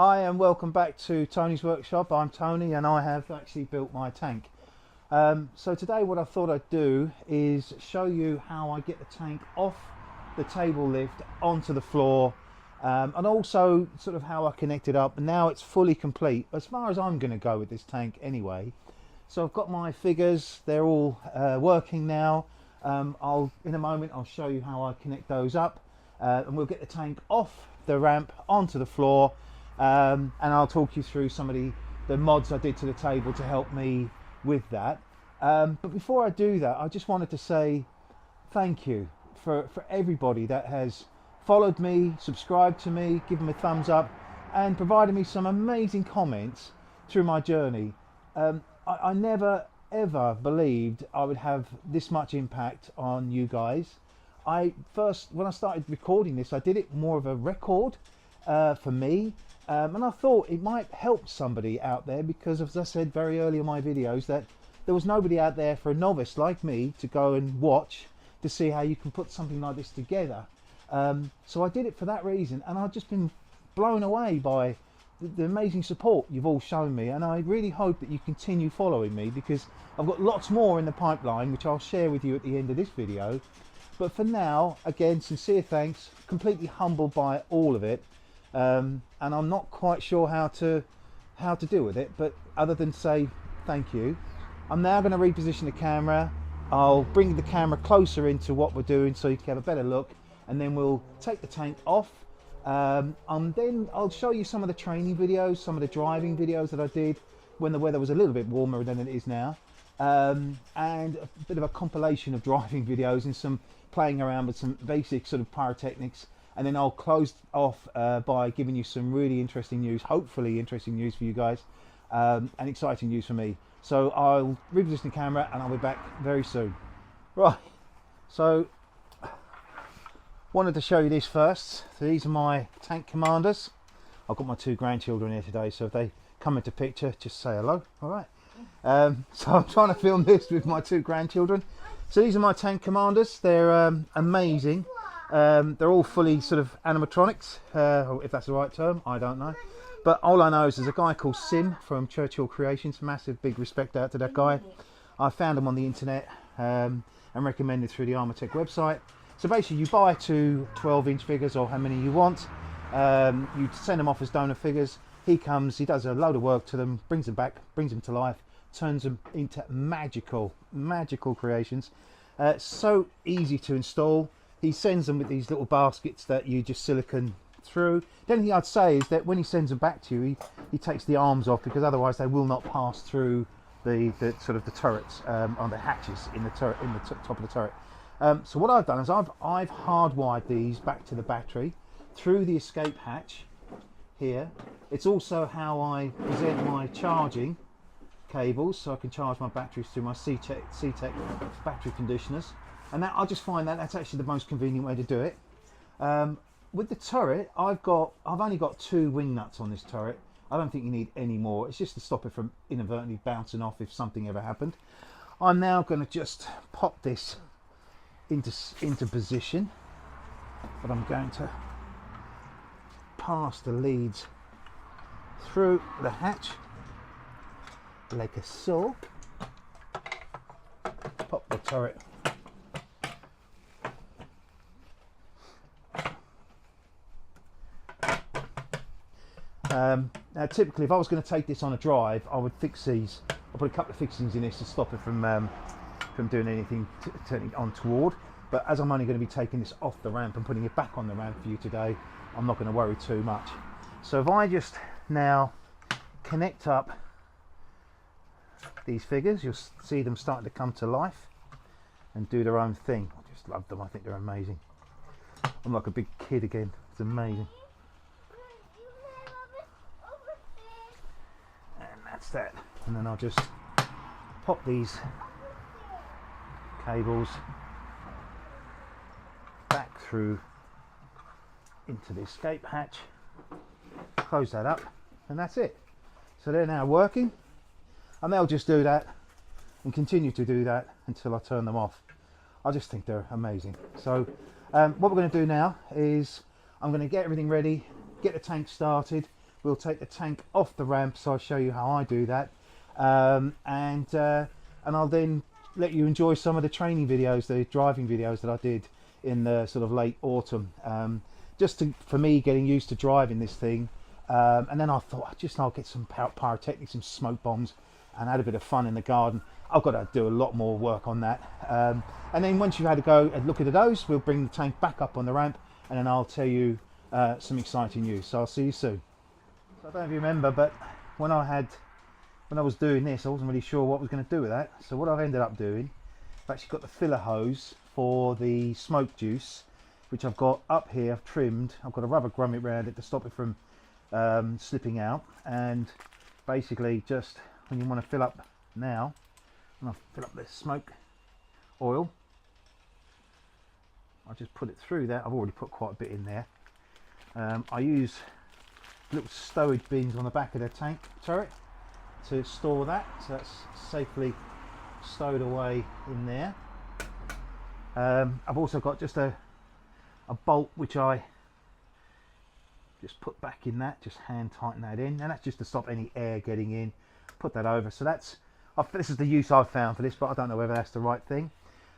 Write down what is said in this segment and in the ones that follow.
Hi and welcome back to Tony's Workshop. I'm Tony and I have actually built my tank. So today what I thought I'd do is show you how I get the tank off the table lift onto the floor, and also sort of how I connect it up. And now it's fully complete as far as I'm going to go with this tank anyway. So I've got my figures, they're all working now. In a moment I'll show you how I connect those up, and we'll get the tank off the ramp onto the floor. And I'll talk you through some of the mods I did to the table to help me with that. But before I do that, I just wanted to say thank you for everybody that has followed me, subscribed to me, given me a thumbs up, and provided me some amazing comments through my journey. I never ever believed I would have this much impact on you guys. When I started recording this, I did it more of a record for me. And I thought it might help somebody out there, because as I said very early in my videos, that there was nobody out there for a novice like me to go and watch to see how you can put something like this together. So I did it for that reason, and I've just been blown away by the amazing support you've all shown me, and I really hope that you continue following me, because I've got lots more in the pipeline which I'll share with you at the end of this video. But for now, again, sincere thanks, completely humbled by all of it. And I'm not quite sure how to deal with it, but other than say thank you. I'm now going to reposition the camera. I'll bring the camera closer into what we're doing so you can have a better look, and then we'll take the tank off. And then I'll show you some of the training videos, some of the driving videos that I did when the weather was a little bit warmer than it is now, and a bit of a compilation of driving videos and some playing around with some basic sort of pyrotechnics. And then I'll close off by giving you some really interesting news, hopefully interesting news for you guys, and exciting news for me. So I'll reposition the camera and I'll be back very soon. Right, so wanted to show you this first. So these are my tank commanders. I've got my two grandchildren here today, so if they come into picture, just say hello. All right. So I'm trying to film this with my two grandchildren. So these are my tank commanders. They're amazing. They're all fully sort of animatronics, if that's the right term, I don't know. But all I know is there's a guy called Sim from Churchill Creations. Massive big respect out to that guy. I found him on the internet and recommended through the Armortek website. So basically you buy two 12-inch figures, or how many you want. You send them off as donor figures. He comes, he does a load of work to them, brings them back, brings them to life, turns them into magical creations. So easy to install. He sends them with these little baskets that you just silicone through. The only thing I'd say is that when he sends them back to you, he takes the arms off, because otherwise they will not pass through the sort of the turrets, on the hatches in the turret, in the top of the turret. So what I've done is I've hardwired these back to the battery through the escape hatch here. It's also how I present my charging cables, so I can charge my batteries through my C-Tech battery conditioners. And that, I just find that that's actually the most convenient way to do it. With the turret, I've only got two wing nuts on this turret. I don't think you need any more. It's just to stop it from inadvertently bouncing off if something ever happened. I'm now going to just pop this into position, but I'm going to pass the leads through the hatch like a so. Pop the turret now typically if I was going to take this on a drive, I would fix these. I'll put a couple of fixings in this to stop it from doing anything turning untoward. But as I'm only going to be taking this off the ramp and putting it back on the ramp for you today, I'm not going to worry too much. So if I just now connect up these figures, you'll see them starting to come to life and do their own thing. I just love them. I think they're amazing. I'm like a big kid again. It's amazing. That, and then I'll just pop these cables back through into the escape hatch, close that up, and that's it. So they're now working, and they'll just do that and continue to do that until I turn them off. I just think they're amazing. So what we're going to do now is I'm going to get everything ready, get the tank started, we'll take the tank off the ramp, so I'll show you how I do that, and I'll then let you enjoy some of the training videos, the driving videos that I did in the sort of late autumn, for me getting used to driving this thing. And then I thought I'll get some pyrotechnics, some smoke bombs, and had a bit of fun in the garden. I've got to do a lot more work on that, and then once you've had a go and look at those, we'll bring the tank back up on the ramp, and then I'll tell you some exciting news. So I'll see you soon. So I don't know if you remember, but when I was doing this, I wasn't really sure what I was going to do with that. So what I've ended up doing, I've actually got the filler hose for the smoke juice, which I've got up here. I've trimmed. I've got a rubber grommet around it to stop it from slipping out. And basically, just when you want to fill up now, and I'll fill up the smoke oil, I'll just put it through that. I've already put quite a bit in there. I use little stowage bins on the back of the tank turret to store that, so that's safely stowed away in there. I've also got just a bolt which I just put back in that, just hand tighten that in, and that's just to stop any air getting in. Put that over, so this is the use I've found for this, but I don't know whether that's the right thing.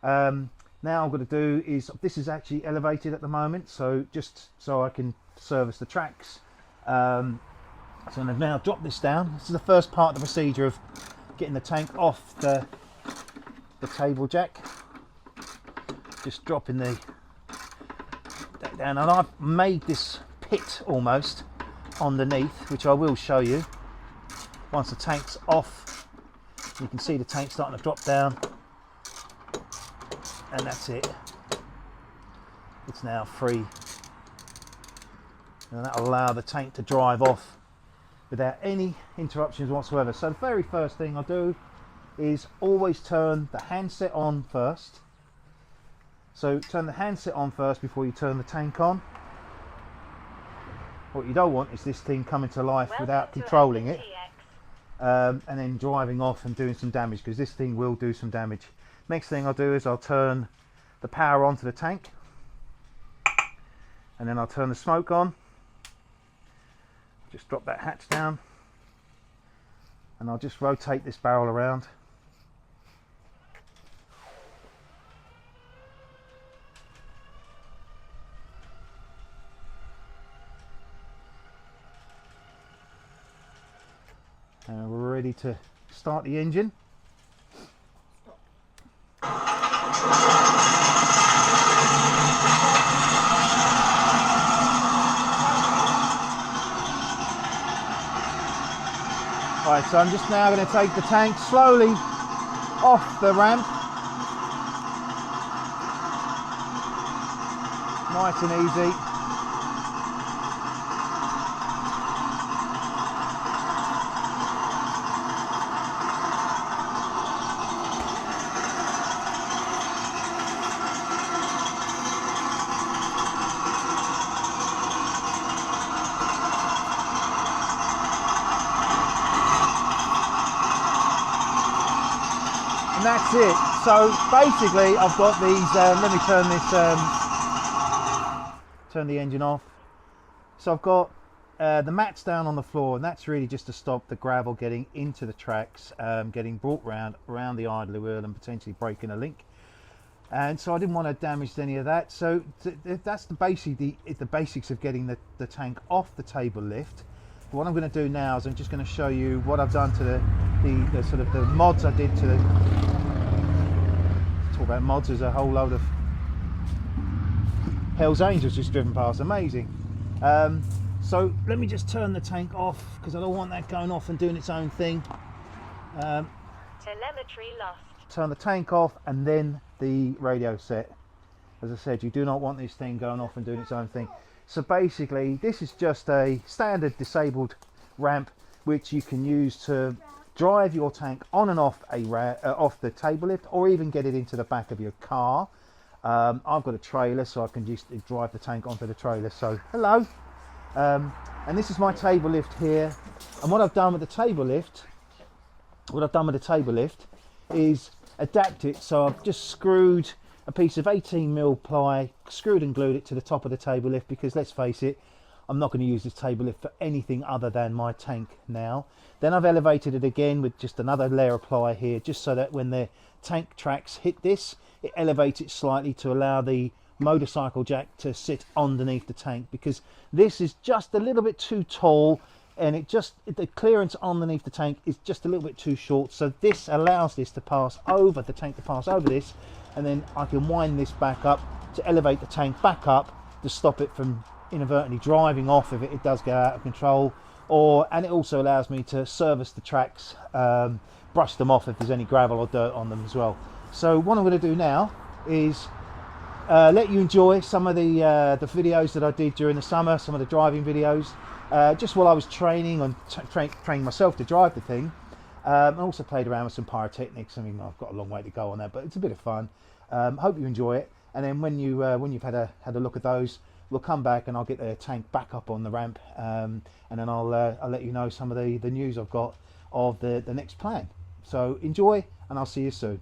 Now I'm going to do is, this is actually elevated at the moment, so just so I can service the tracks. So I'm going to now drop this down. This is the first part of the procedure of getting the tank off the table jack. Just dropping that down, and I've made this pit almost underneath, which I will show you once the tank's off. You can see the tank starting to drop down, and that's it. It's now free, and that'll allow the tank to drive off without any interruptions whatsoever. So the very first thing I do is always turn the handset on first. So turn the handset on first before you turn the tank on. What you don't want is this thing coming to life without controlling it, and then driving off and doing some damage, because this thing will do some damage. Next thing I'll do is I'll turn the power onto the tank, and then I'll turn the smoke on. Just drop that hatch down, and I'll just rotate this barrel around. And we're ready to start the engine. Right, so I'm just now going to take the tank slowly off the ramp. Nice and easy. And that's it. So basically I've got these, let me turn the engine off. So I've got the mats down on the floor, and that's really just to stop the gravel getting into the tracks, getting brought around the idler wheel and potentially breaking a link. And so I didn't want to damage any of that. So that's the basics of getting the tank off the table lift. What I'm going to do now is I'm just going to show you what I've done to the sort of the mods I did to the, talk about mods, there's a whole load of Hell's Angels just driven past, amazing. So let me just turn the tank off, because I don't want that going off and doing its own thing. Telemetry lost. Turn the tank off and then the radio set. As I said, you do not want this thing going off and doing its own thing. So basically this is just a standard disabled ramp which you can use to drive your tank on and off off the table lift, or even get it into the back of your car. I've got a trailer, so I can just drive the tank onto the trailer. So hello, and this is my table lift here. And what I've done with the table lift, is adapt it. So I've just screwed a piece of 18mm ply, screwed and glued it to the top of the table lift, because let's face it, I'm not going to use this table lift for anything other than my tank now. Then I've elevated it again with just another layer of ply here, just so that when the tank tracks hit this, it elevates it slightly to allow the motorcycle jack to sit underneath the tank, because this is just a little bit too tall, and the clearance underneath the tank is just a little bit too short. So this allows this to pass over, the tank to pass over this, and then I can wind this back up to elevate the tank back up to stop it from inadvertently driving off if it does get out of control. And it also allows me to service the tracks, brush them off if there's any gravel or dirt on them as well. So what I'm going to do now is let you enjoy some of the videos that I did during the summer, some of the driving videos, just while I was training and training myself to drive the thing. I also played around with some pyrotechnics. I mean, I've got a long way to go on that, but it's a bit of fun. Hope you enjoy it. And then when you've had a look at those, we'll come back and I'll get the tank back up on the ramp, and then I'll let you know some of the news I've got of the next plan. So enjoy, and I'll see you soon.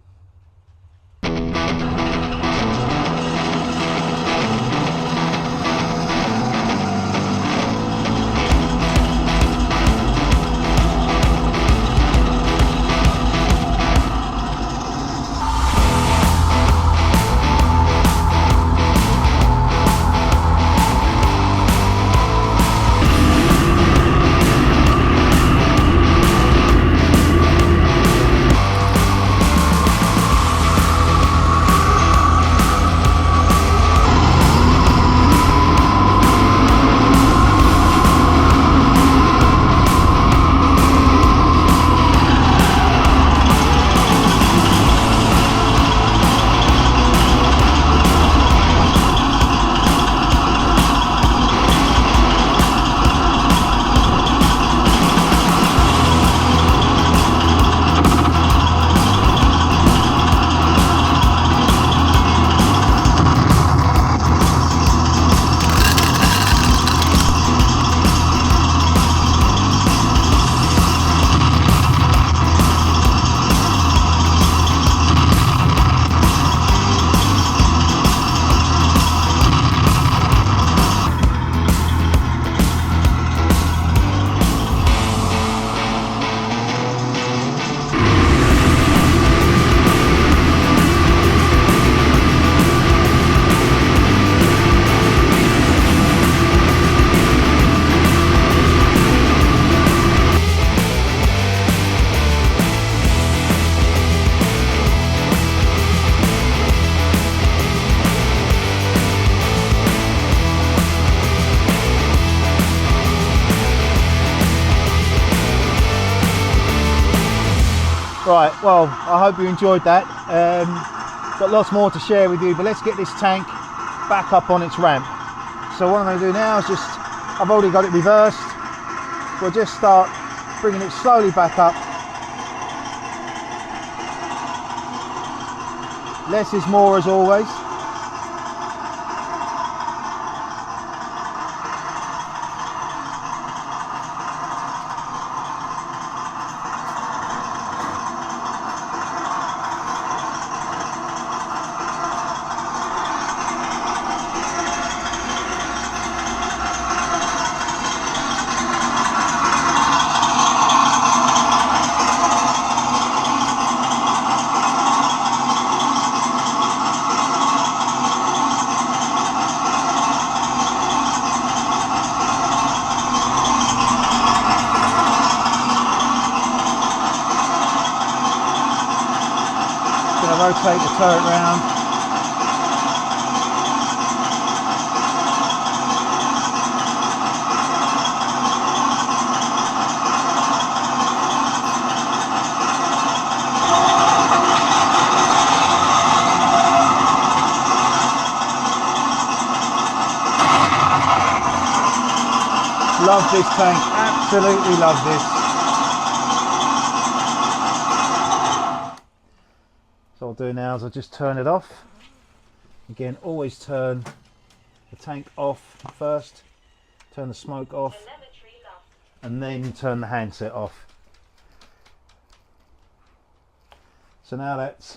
Right, well, I hope you enjoyed that. Got lots more to share with you, but let's get this tank back up on its ramp. So what I'm going to do now is I've already got it reversed. We'll just start bringing it slowly back up. Less is more, as always. Rotate the turret round. Love this tank, absolutely love this. So what I'll do now is I'll just turn it off. Again, always turn the tank off first, turn the smoke off, and then turn the handset off. So now that's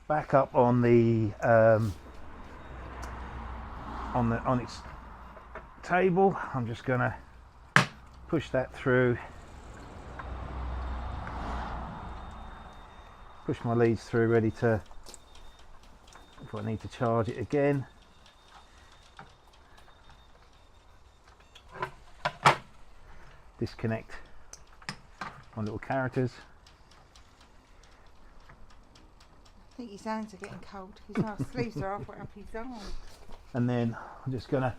back up on the on its table. I'm just going to push that through, push my leads through, ready to, if I need to charge it again. Disconnect my little characters. I think his hands are getting cold. His sleeves are halfway up his arm. And then I'm just going to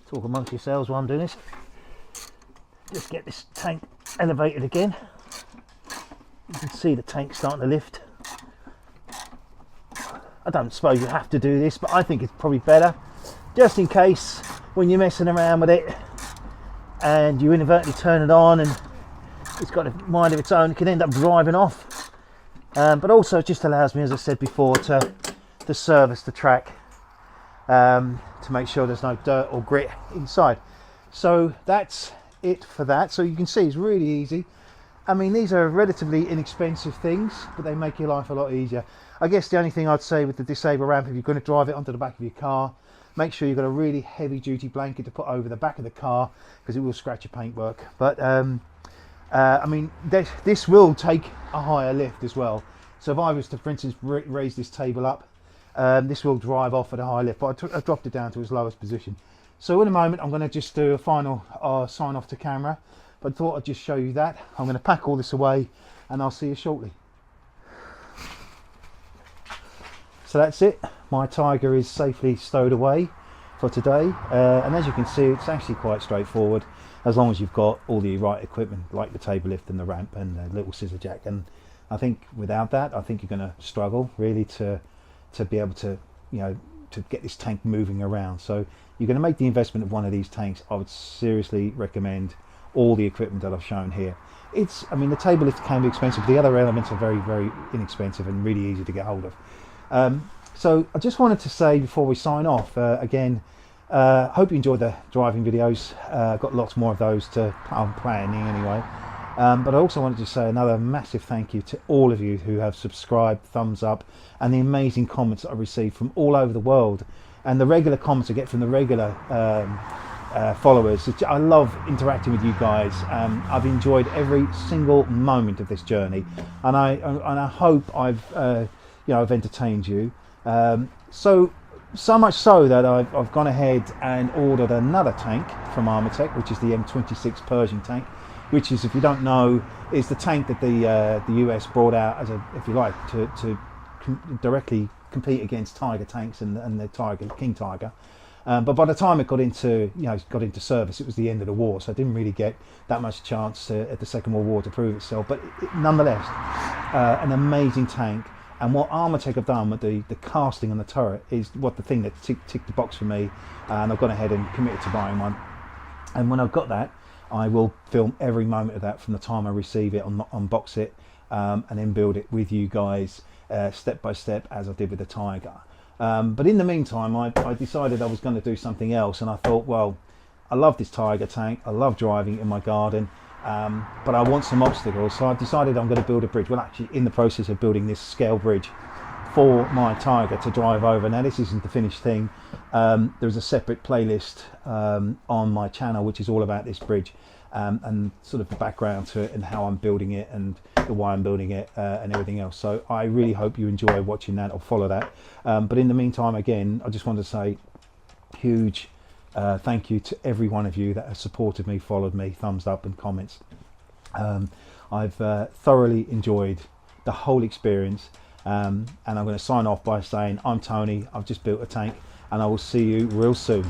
talk amongst yourselves while I'm doing this. Just get this tank elevated again. You can see the tank starting to lift. I don't suppose you have to do this, but I think it's probably better, just in case when you're messing around with it and you inadvertently turn it on and it's got a mind of its own, it can end up driving off. But also it just allows me, as I said before, to service the track, to make sure there's no dirt or grit inside. So that's it for that. So you can see it's really easy. I mean, these are relatively inexpensive things, but they make your life a lot easier. I guess the only thing I'd say with the disable ramp, if you're going to drive it onto the back of your car, make sure you've got a really heavy duty blanket to put over the back of the car, because it will scratch your paintwork. But I mean, this will take a higher lift as well. So if I was to, for instance, raise this table up, this will drive off at a high lift, but I dropped it down to its lowest position. So in a moment I'm going to just do a final sign off to camera, but I thought I'd just show you that. I'm going to pack all this away and I'll see you shortly. So that's it, my Tiger is safely stowed away for today, and as you can see it's actually quite straightforward, as long as you've got all the right equipment like the table lift and the ramp and the little scissor jack. And I think without that, I think you're going to struggle really to be able to, you know, to get this tank moving around. So you're going to make the investment of one of these tanks, I would seriously recommend all the equipment that I've shown here. I mean, the table lift can be expensive, but the other elements are very, very inexpensive and really easy to get hold of. So I just wanted to say before we sign off, again, hope you enjoyed the driving videos. Got lots more of those I'm planning anyway. But I also wanted to say another massive thank you to all of you who have subscribed, thumbs up, and the amazing comments that I received from all over the world, and the regular comments I get from the regular followers. I love interacting with you guys. I've enjoyed every single moment of this journey, and I hope I've I've entertained you. So much so that I've gone ahead and ordered another tank from Armortek, which is the M26 Pershing tank, which is, if you don't know, is the tank that the US brought out as a, if you like, to directly compete against Tiger tanks and the Tiger, King Tiger. But by the time it got into service, it was the end of the war, so it didn't really get that much chance at the Second World War to prove itself. But nonetheless, an amazing tank. And what Armortek have done with the casting on the turret is the thing that ticked the box for me, and I've gone ahead and committed to buying one. And when I've got that, I will film every moment of that from the time I receive it, unbox it, and then build it with you guys step by step, as I did with the Tiger. But in the meantime, I decided I was going to do something else, and I thought, well, I love this Tiger tank, I love driving it in my garden, but I want some obstacles, so I decided I'm going to build a bridge. Well, actually in the process of building this scale bridge for my Tiger to drive over. Now this isn't the finished thing. There's a separate playlist on my channel which is all about this bridge, and sort of the background to it and how I'm building it and the why I'm building it, and everything else. So I really hope you enjoy watching that or follow that. But in the meantime, again, I just want to say huge thank you to every one of you that has supported me, followed me, thumbs up and comments. I've thoroughly enjoyed the whole experience, and I'm going to sign off by saying I'm Tony, I've just built a tank, and I will see you real soon.